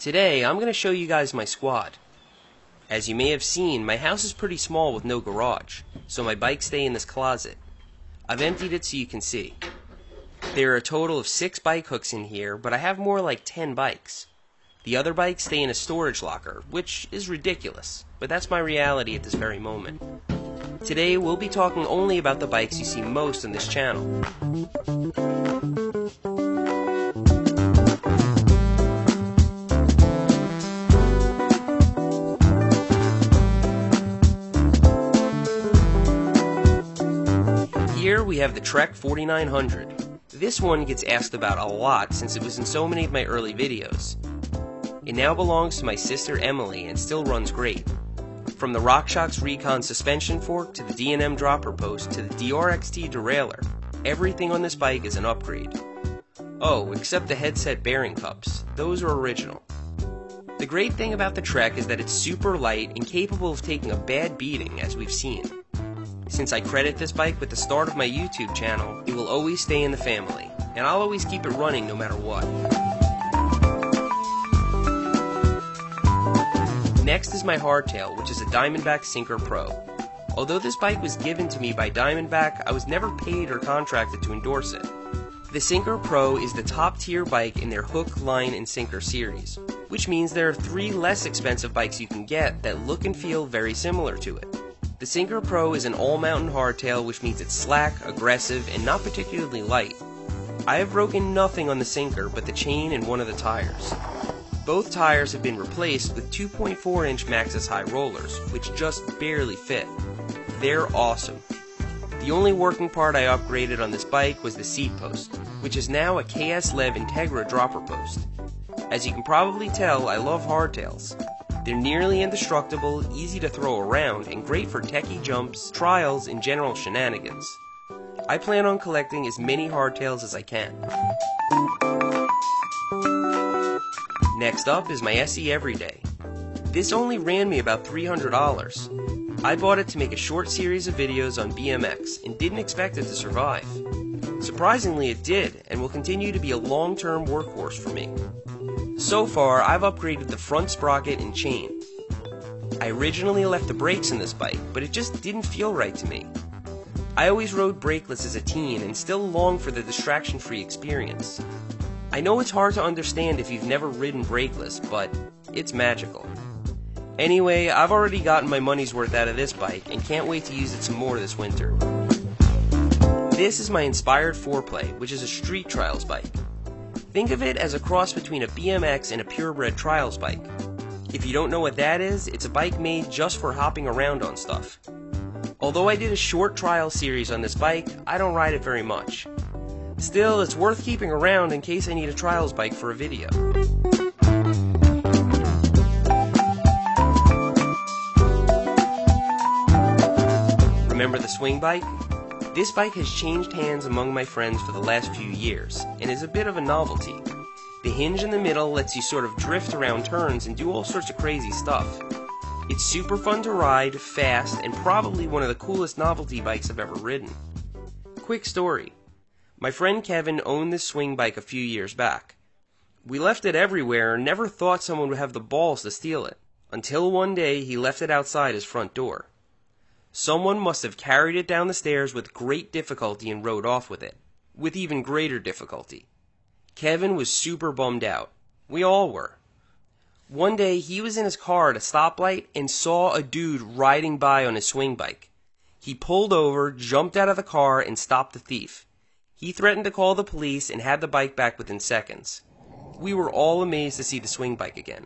Today, I'm going to show you guys my squad. As you may have seen, my house is pretty small with no garage, so my bikes stay in this closet. I've emptied it so you can see. There are a total of 6 bike hooks in here, but I have more like 10 bikes. The other bikes stay in a storage locker, which is ridiculous, but that's my reality at this very moment. Today, we'll be talking only about the bikes you see most on this channel. Here we have the Trek 4900. This one gets asked about a lot since it was in so many of my early videos. It now belongs to my sister Emily and still runs great. From the RockShox Recon suspension fork to the D&M dropper post to the DRXT derailleur, everything on this bike is an upgrade. Oh, except the headset bearing cups. Those are original. The great thing about the Trek is that it's super light and capable of taking a bad beating, as we've seen. Since I credit this bike with the start of my YouTube channel, it will always stay in the family, and I'll always keep it running no matter what. Next is my hardtail, which is a Diamondback Syncro Pro. Although this bike was given to me by Diamondback, I was never paid or contracted to endorse it. The Syncro Pro is the top tier bike in their hook, line, and sinker series, which means there are 3 less expensive bikes you can get that look and feel very similar to it. The Syncro Pro is an all-mountain hardtail, which means it's slack, aggressive, and not particularly light. I have broken nothing on the Syncer but the chain and one of the tires. Both tires have been replaced with 2.4-inch Maxxis high rollers, which just barely fit. They're awesome. The only working part I upgraded on this bike was the seat post, which is now a KS-Lev Integra dropper post. As you can probably tell, I love hardtails. They're nearly indestructible, easy to throw around, and great for techie jumps, trials, and general shenanigans. I plan on collecting as many hardtails as I can. Next up is my SE Everyday. This only ran me about $300. I bought it to make a short series of videos on BMX and didn't expect it to survive. Surprisingly, it did, and will continue to be a long-term workhorse for me. So far, I've upgraded the front sprocket and chain. I originally left the brakes in this bike, but it just didn't feel right to me. I always rode brakeless as a teen and still long for the distraction-free experience. I know it's hard to understand if you've never ridden brakeless, but it's magical. Anyway, I've already gotten my money's worth out of this bike and can't wait to use it some more this winter. This is my Inspired 4Play, which is a street trials bike. Think of it as a cross between a BMX and a purebred trials bike. If you don't know what that is, it's a bike made just for hopping around on stuff. Although I did a short trial series on this bike, I don't ride it very much. Still, it's worth keeping around in case I need a trials bike for a video. Remember the swing bike? This bike has changed hands among my friends for the last few years, and is a bit of a novelty. The hinge in the middle lets you sort of drift around turns and do all sorts of crazy stuff. It's super fun to ride, fast, and probably one of the coolest novelty bikes I've ever ridden. Quick story. My friend Kevin owned this swing bike a few years back. We left it everywhere and never thought someone would have the balls to steal it, until one day he left it outside his front door. Someone must have carried it down the stairs with great difficulty and rode off with it, with even greater difficulty. Kevin was super bummed out. We all were. One day he was in his car at a stoplight and saw a dude riding by on his swing bike. He pulled over, jumped out of the car, and stopped the thief. He threatened to call the police and had the bike back within seconds. We were all amazed to see the swing bike again.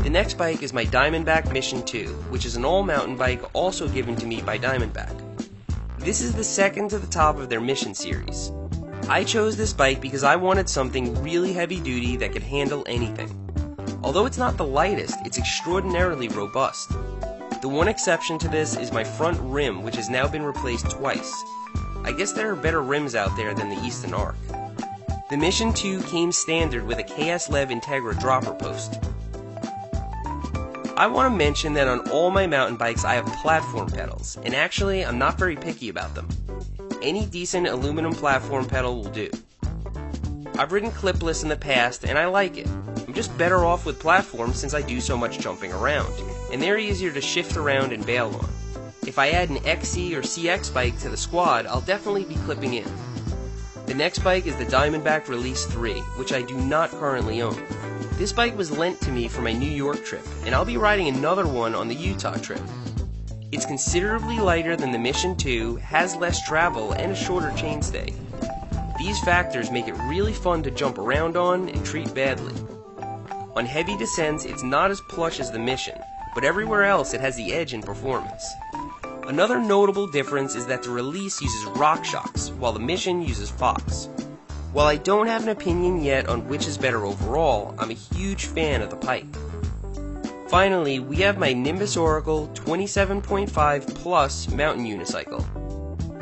The next bike is my Diamondback Mission 2, which is an all-mountain bike also given to me by Diamondback. This is the second to the top of their Mission series. I chose this bike because I wanted something really heavy-duty that could handle anything. Although it's not the lightest, it's extraordinarily robust. The one exception to this is my front rim, which has now been replaced twice. I guess there are better rims out there than the Easton Arc. The Mission 2 came standard with a KS-Lev Integra dropper post. I want to mention that on all my mountain bikes I have platform pedals, and actually I'm not very picky about them. any decent aluminum platform pedal will do. I've ridden clipless in the past and I like it. I'm just better off with platforms since I do so much jumping around, and they're easier to shift around and bail on. If I add an XC or CX bike to the squad, I'll definitely be clipping in. The next bike is the Diamondback Release 3, which I do not currently own. This bike was lent to me for my New York trip, and I'll be riding another one on the Utah trip. It's considerably lighter than the Mission 2, has less travel, and a shorter chainstay. These factors make it really fun to jump around on and treat badly. On heavy descents, it's not as plush as the Mission, but everywhere else it has the edge in performance. Another notable difference is that the Release uses RockShox, while the Mission uses Fox. While I don't have an opinion yet on which is better overall, I'm a huge fan of the Pike. Finally, we have my Nimbus Oracle 27.5 Plus mountain unicycle.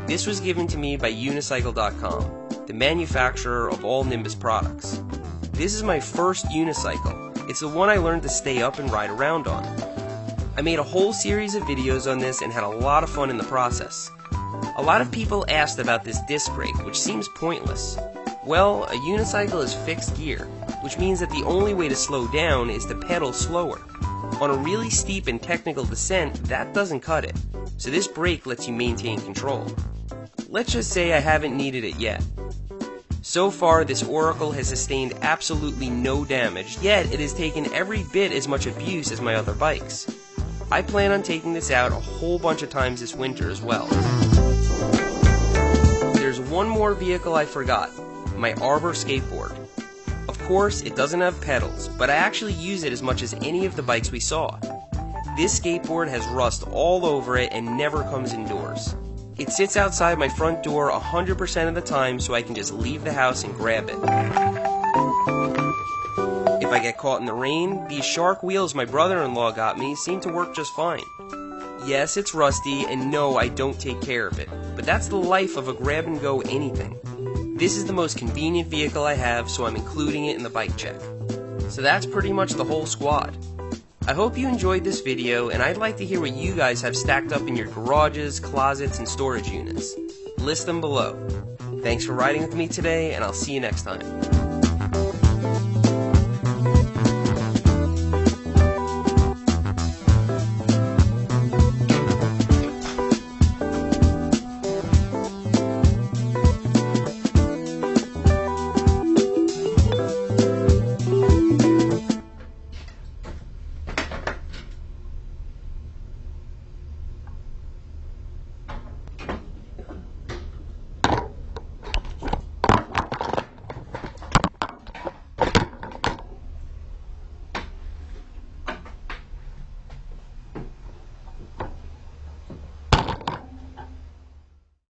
This was given to me by Unicycle.com, the manufacturer of all Nimbus products. This is my first unicycle. It's the one I learned to stay up and ride around on. I made a whole series of videos on this and had a lot of fun in the process. A lot of people asked about this disc brake, which seems pointless. Well, a unicycle is fixed gear, which means that the only way to slow down is to pedal slower. On a really steep and technical descent, that doesn't cut it, so this brake lets you maintain control. Let's just say I haven't needed it yet. So far, this Oracle has sustained absolutely no damage, yet it has taken every bit as much abuse as my other bikes. I plan on taking this out a whole bunch of times this winter as well. There's one more vehicle I forgot, my Arbor skateboard. Of course, it doesn't have pedals, but I actually use it as much as any of the bikes we saw. This skateboard has rust all over it and never comes indoors. It sits outside my front door 100% of the time, so I can just leave the house and grab it. If I get caught in the rain, these shark wheels my brother-in-law got me seem to work just fine. Yes, it's rusty, and no, I don't take care of it, but that's the life of a grab-and-go anything. This is the most convenient vehicle I have, so I'm including it in the bike check. So that's pretty much the whole squad. I hope you enjoyed this video, and I'd like to hear what you guys have stacked up in your garages, closets, and storage units. List them below. Thanks for riding with me today, and I'll see you next time.